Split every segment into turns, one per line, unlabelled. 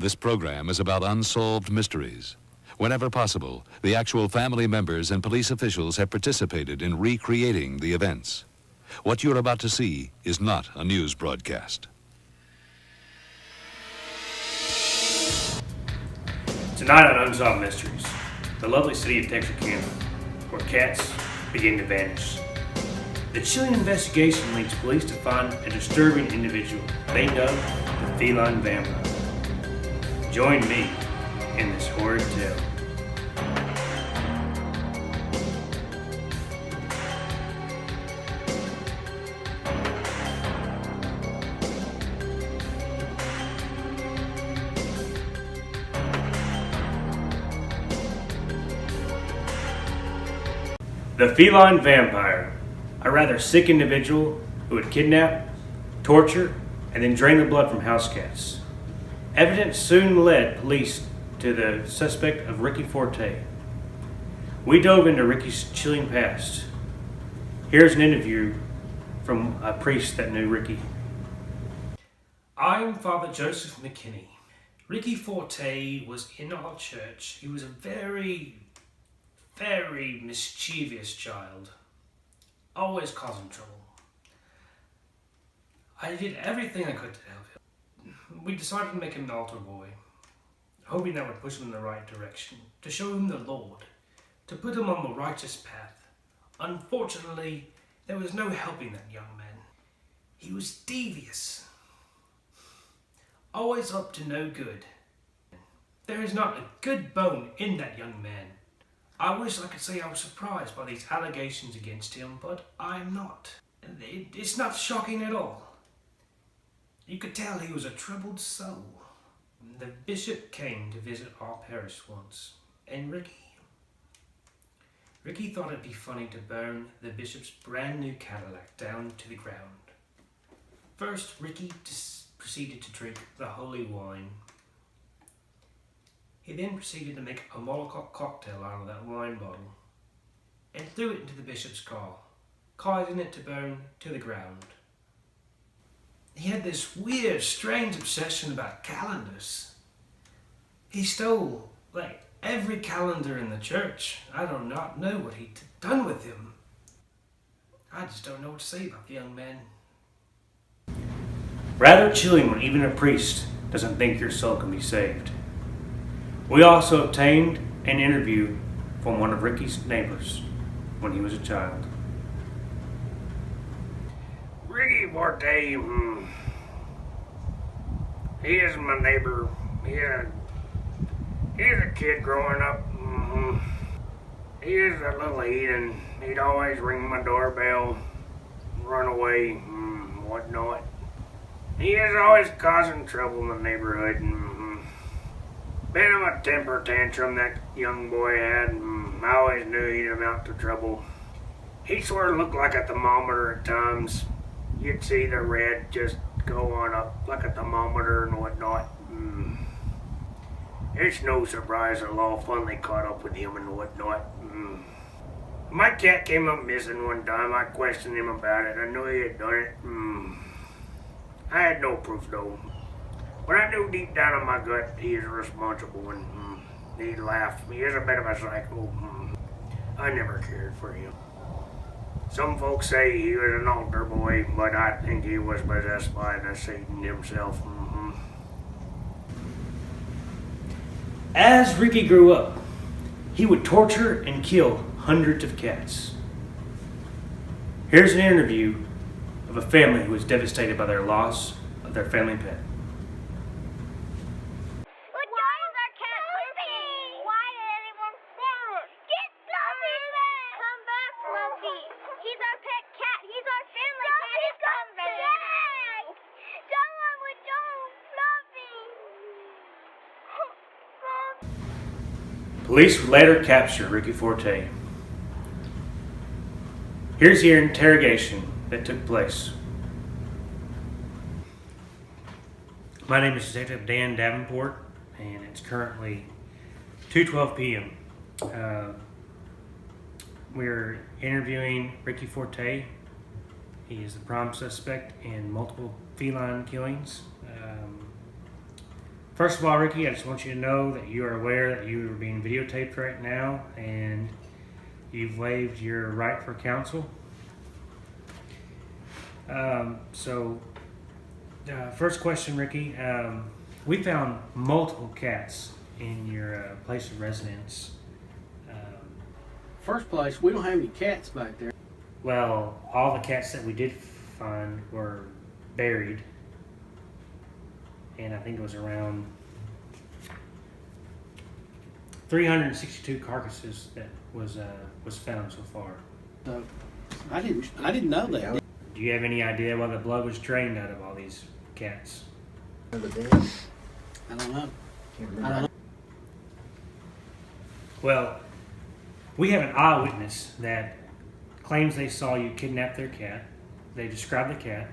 This program is about unsolved mysteries. Whenever possible, the actual family members and police officials have participated in recreating the events. What you're about to see is not a news broadcast.
Tonight on Unsolved Mysteries, the lovely city of Texarkana, where cats begin to vanish. The chilling investigation leads police to find a disturbing individual they dub the feline vampire. Join me in this horrid tale. The feline vampire, a rather sick individual who would kidnap, torture, and then drain the blood from house cats. Evidence soon led police to the suspect of Ricky Forte. We dove into Ricky's chilling past. Here's an interview from a priest that knew Ricky. I'm Father Joseph McKinney. Ricky Forte was in our church. He was a very mischievous child, always causing trouble. I did everything I could to help him. We decided to make him an altar boy, hoping that would push him in the right direction, to show him the Lord, to put him on the righteous path. Unfortunately, there was no helping that young man. He was devious, always up to no good. There is not a good bone in that young man. I wish I could say I was surprised by these allegations against him, but I'm not. It's not shocking at all. You could tell he was a troubled soul. The bishop came to visit our parish once, and Ricky thought it'd be funny to burn the bishop's brand new Cadillac down to the ground. First, Ricky proceeded to drink the holy wine. He then proceeded to make a Molotov cocktail out of that wine bottle and threw it into the bishop's car, causing it to burn to the ground. He had this weird, strange obsession about calendars. He stole, every calendar in the church. I do not know what he'd done with him. I just don't know what to say about the young man. Rather chilling when even a priest doesn't think your soul can be saved. We also obtained an interview from one of Ricky's neighbors when he was a child. Ricky Forte, he is my neighbor. He's a kid growing up. He is a little heathen. He'd always ring my doorbell, run away, whatnot. He is always causing trouble in the neighborhood. Bit of a temper tantrum that young boy had. I always knew he'd amount to trouble. He sort of looked like a thermometer at times. You'd see the red just go on up like a thermometer and whatnot. It's no surprise the law finally caught up with him and whatnot. My cat came up missing one time. I questioned him about it. I knew he had done it. I had no proof though. But I knew deep down in my gut he is responsible, and he'd laugh. He is a bit of a psycho. I never cared for him. Some folks say he was an altar boy, but I think he was possessed by the Satan himself. As Ricky grew up, he would torture and kill hundreds of cats. Here's an interview of a family who was devastated by their loss of their family pet. Police would later capture Ricky Forte. Here's the interrogation that took place. My name is Detective Dan Davenport, and it's currently 2:12 p.m. We're interviewing Ricky Forte. He is the prime suspect in multiple feline killings. First of all, Ricky, I just want you to know that you are aware that you are being videotaped right now and you've waived your right for counsel. First question, Ricky. We found multiple cats in your place of residence.
First place, we don't have any cats back there.
Well, all the cats that we did find were buried. And I think it was around 362 carcasses that was found so far.
So I didn't know that.
Do you have any idea why the blood was drained out of all these cats?
I don't know. I don't know.
Well, we have an eyewitness that claims they saw you kidnap their cat. They described the cat,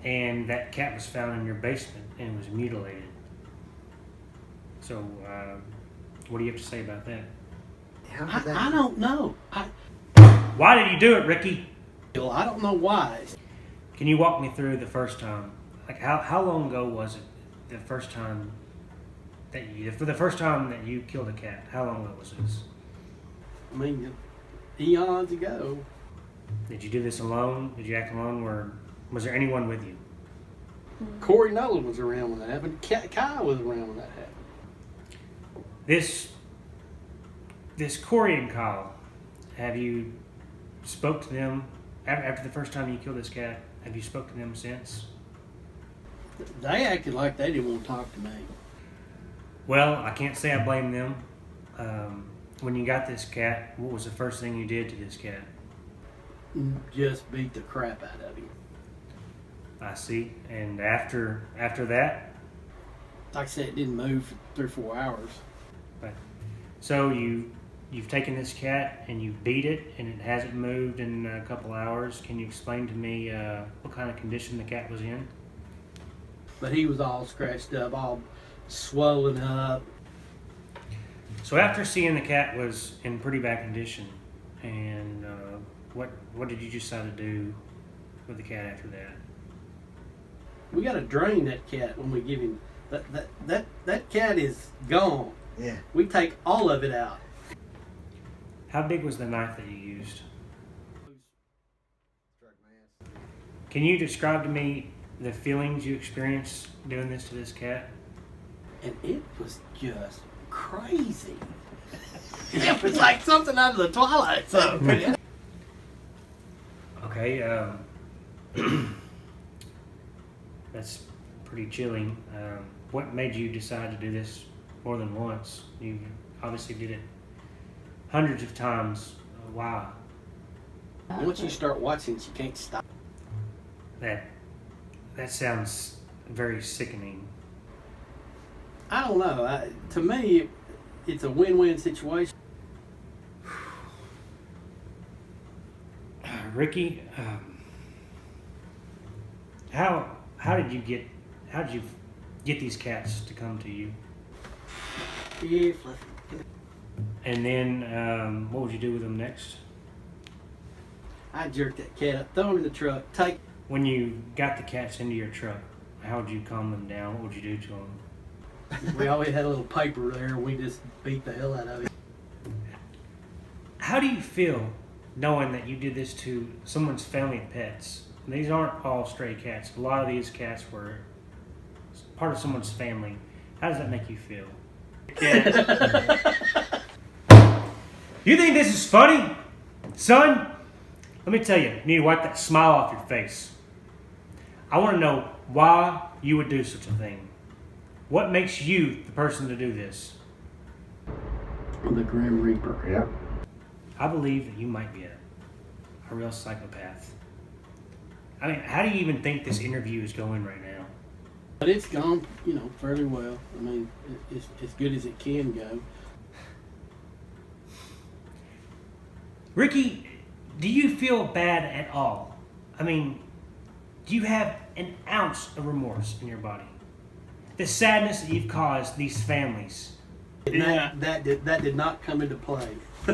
and that cat was found in your basement and was mutilated. So, what do you have to say about that?
I don't know.
Why did you do it, Ricky?
I don't know why.
Can you walk me through the first time? Like, how long ago was it? The first time that you killed a cat. How long ago was this?
I mean, eons ago.
Did you do this alone? Did you act alone, or was there anyone with you?
Corey Nolan was around when that happened. Kai was around when that happened.
This Corey and Kyle, have you spoke to them after the first time you killed this cat? Have you spoke to them since?
They acted like they didn't want to talk to me.
Well, I can't say I blame them. When you got this cat, what was the first thing you did to this cat?
Just beat the crap out of him.
I see. And after that?
Like I said, it didn't move for 3 or 4 hours.
Right. So you've taken this cat and you've beat it and it hasn't moved in a couple hours. Can you explain to me what kind of condition the cat was in?
But he was all scratched up, all swollen up.
So after seeing the cat was in pretty bad condition, and what did you decide to do with the cat after that?
We got to drain that cat when we give him. That cat is gone.
Yeah.
We take all of it out.
How big was the knife that you used? Can you describe to me the feelings you experienced doing this to this cat?
And it was just crazy. It was like something out of the Twilight Zone.
Okay, that's pretty chilling. What made you decide to do this more than once? You obviously did it hundreds of times. Why?
Once you start watching, you can't stop.
That sounds very sickening.
I don't know. To me, it's a win-win situation.
Ricky, how did you get these cats to come to you?
Yeah.
And then what would you do with them next?
I jerked that cat up, throw him in the truck,
When you got the cats into your truck, how would you calm them down? What would you do to them?
We always had a little paper there, and we just beat the hell out of it.
How do you feel knowing that you did this to someone's family of pets? And these aren't all stray cats. A lot of these cats were part of someone's family. How does that make you feel? You think this is funny? Son, let me tell you, you need to wipe that smile off your face. I want to know why you would do such a thing. What makes you the person to do this?
The Grim Reaper.
Yep.
I believe that you might be a real psychopath. I mean, how do you even think this interview is going right now?
But it's gone, fairly well. I mean, it's as good as it can go.
Ricky, do you feel bad at all? I mean, do you have an ounce of remorse in your body? The sadness that you've caused these families.
That did not come into play.
Do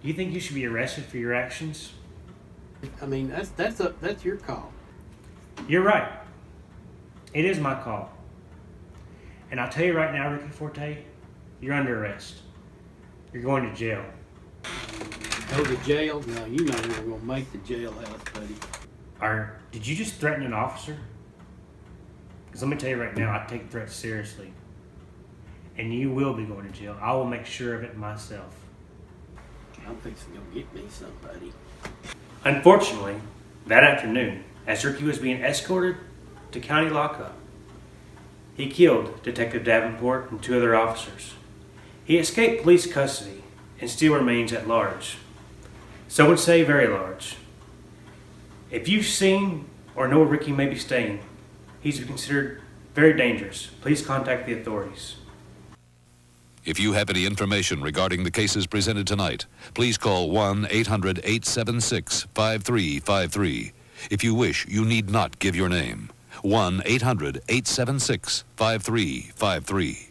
you think you should be arrested for your actions?
I mean, that's your call.
You're right. It is my call. And I'll tell you right now, Ricky Forte, you're under arrest. You're going to jail.
Go to jail? No, you know we're going to make the jailhouse, buddy.
Did you just threaten an officer? Because let me tell you right now, I take threats seriously. And you will be going to jail. I will make sure of it myself.
I'm fixing to go get me somebody.
Unfortunately, that afternoon, as Ricky was being escorted to county lockup, he killed Detective Davenport and 2 other officers. He escaped police custody and still remains at large. Some would say very large. If you've seen or know where Ricky may be staying, he's considered very dangerous. Please contact the authorities.
If you have any information regarding the cases presented tonight, please call 1-800-876-5353. If you wish, you need not give your name. 1-800-876-5353.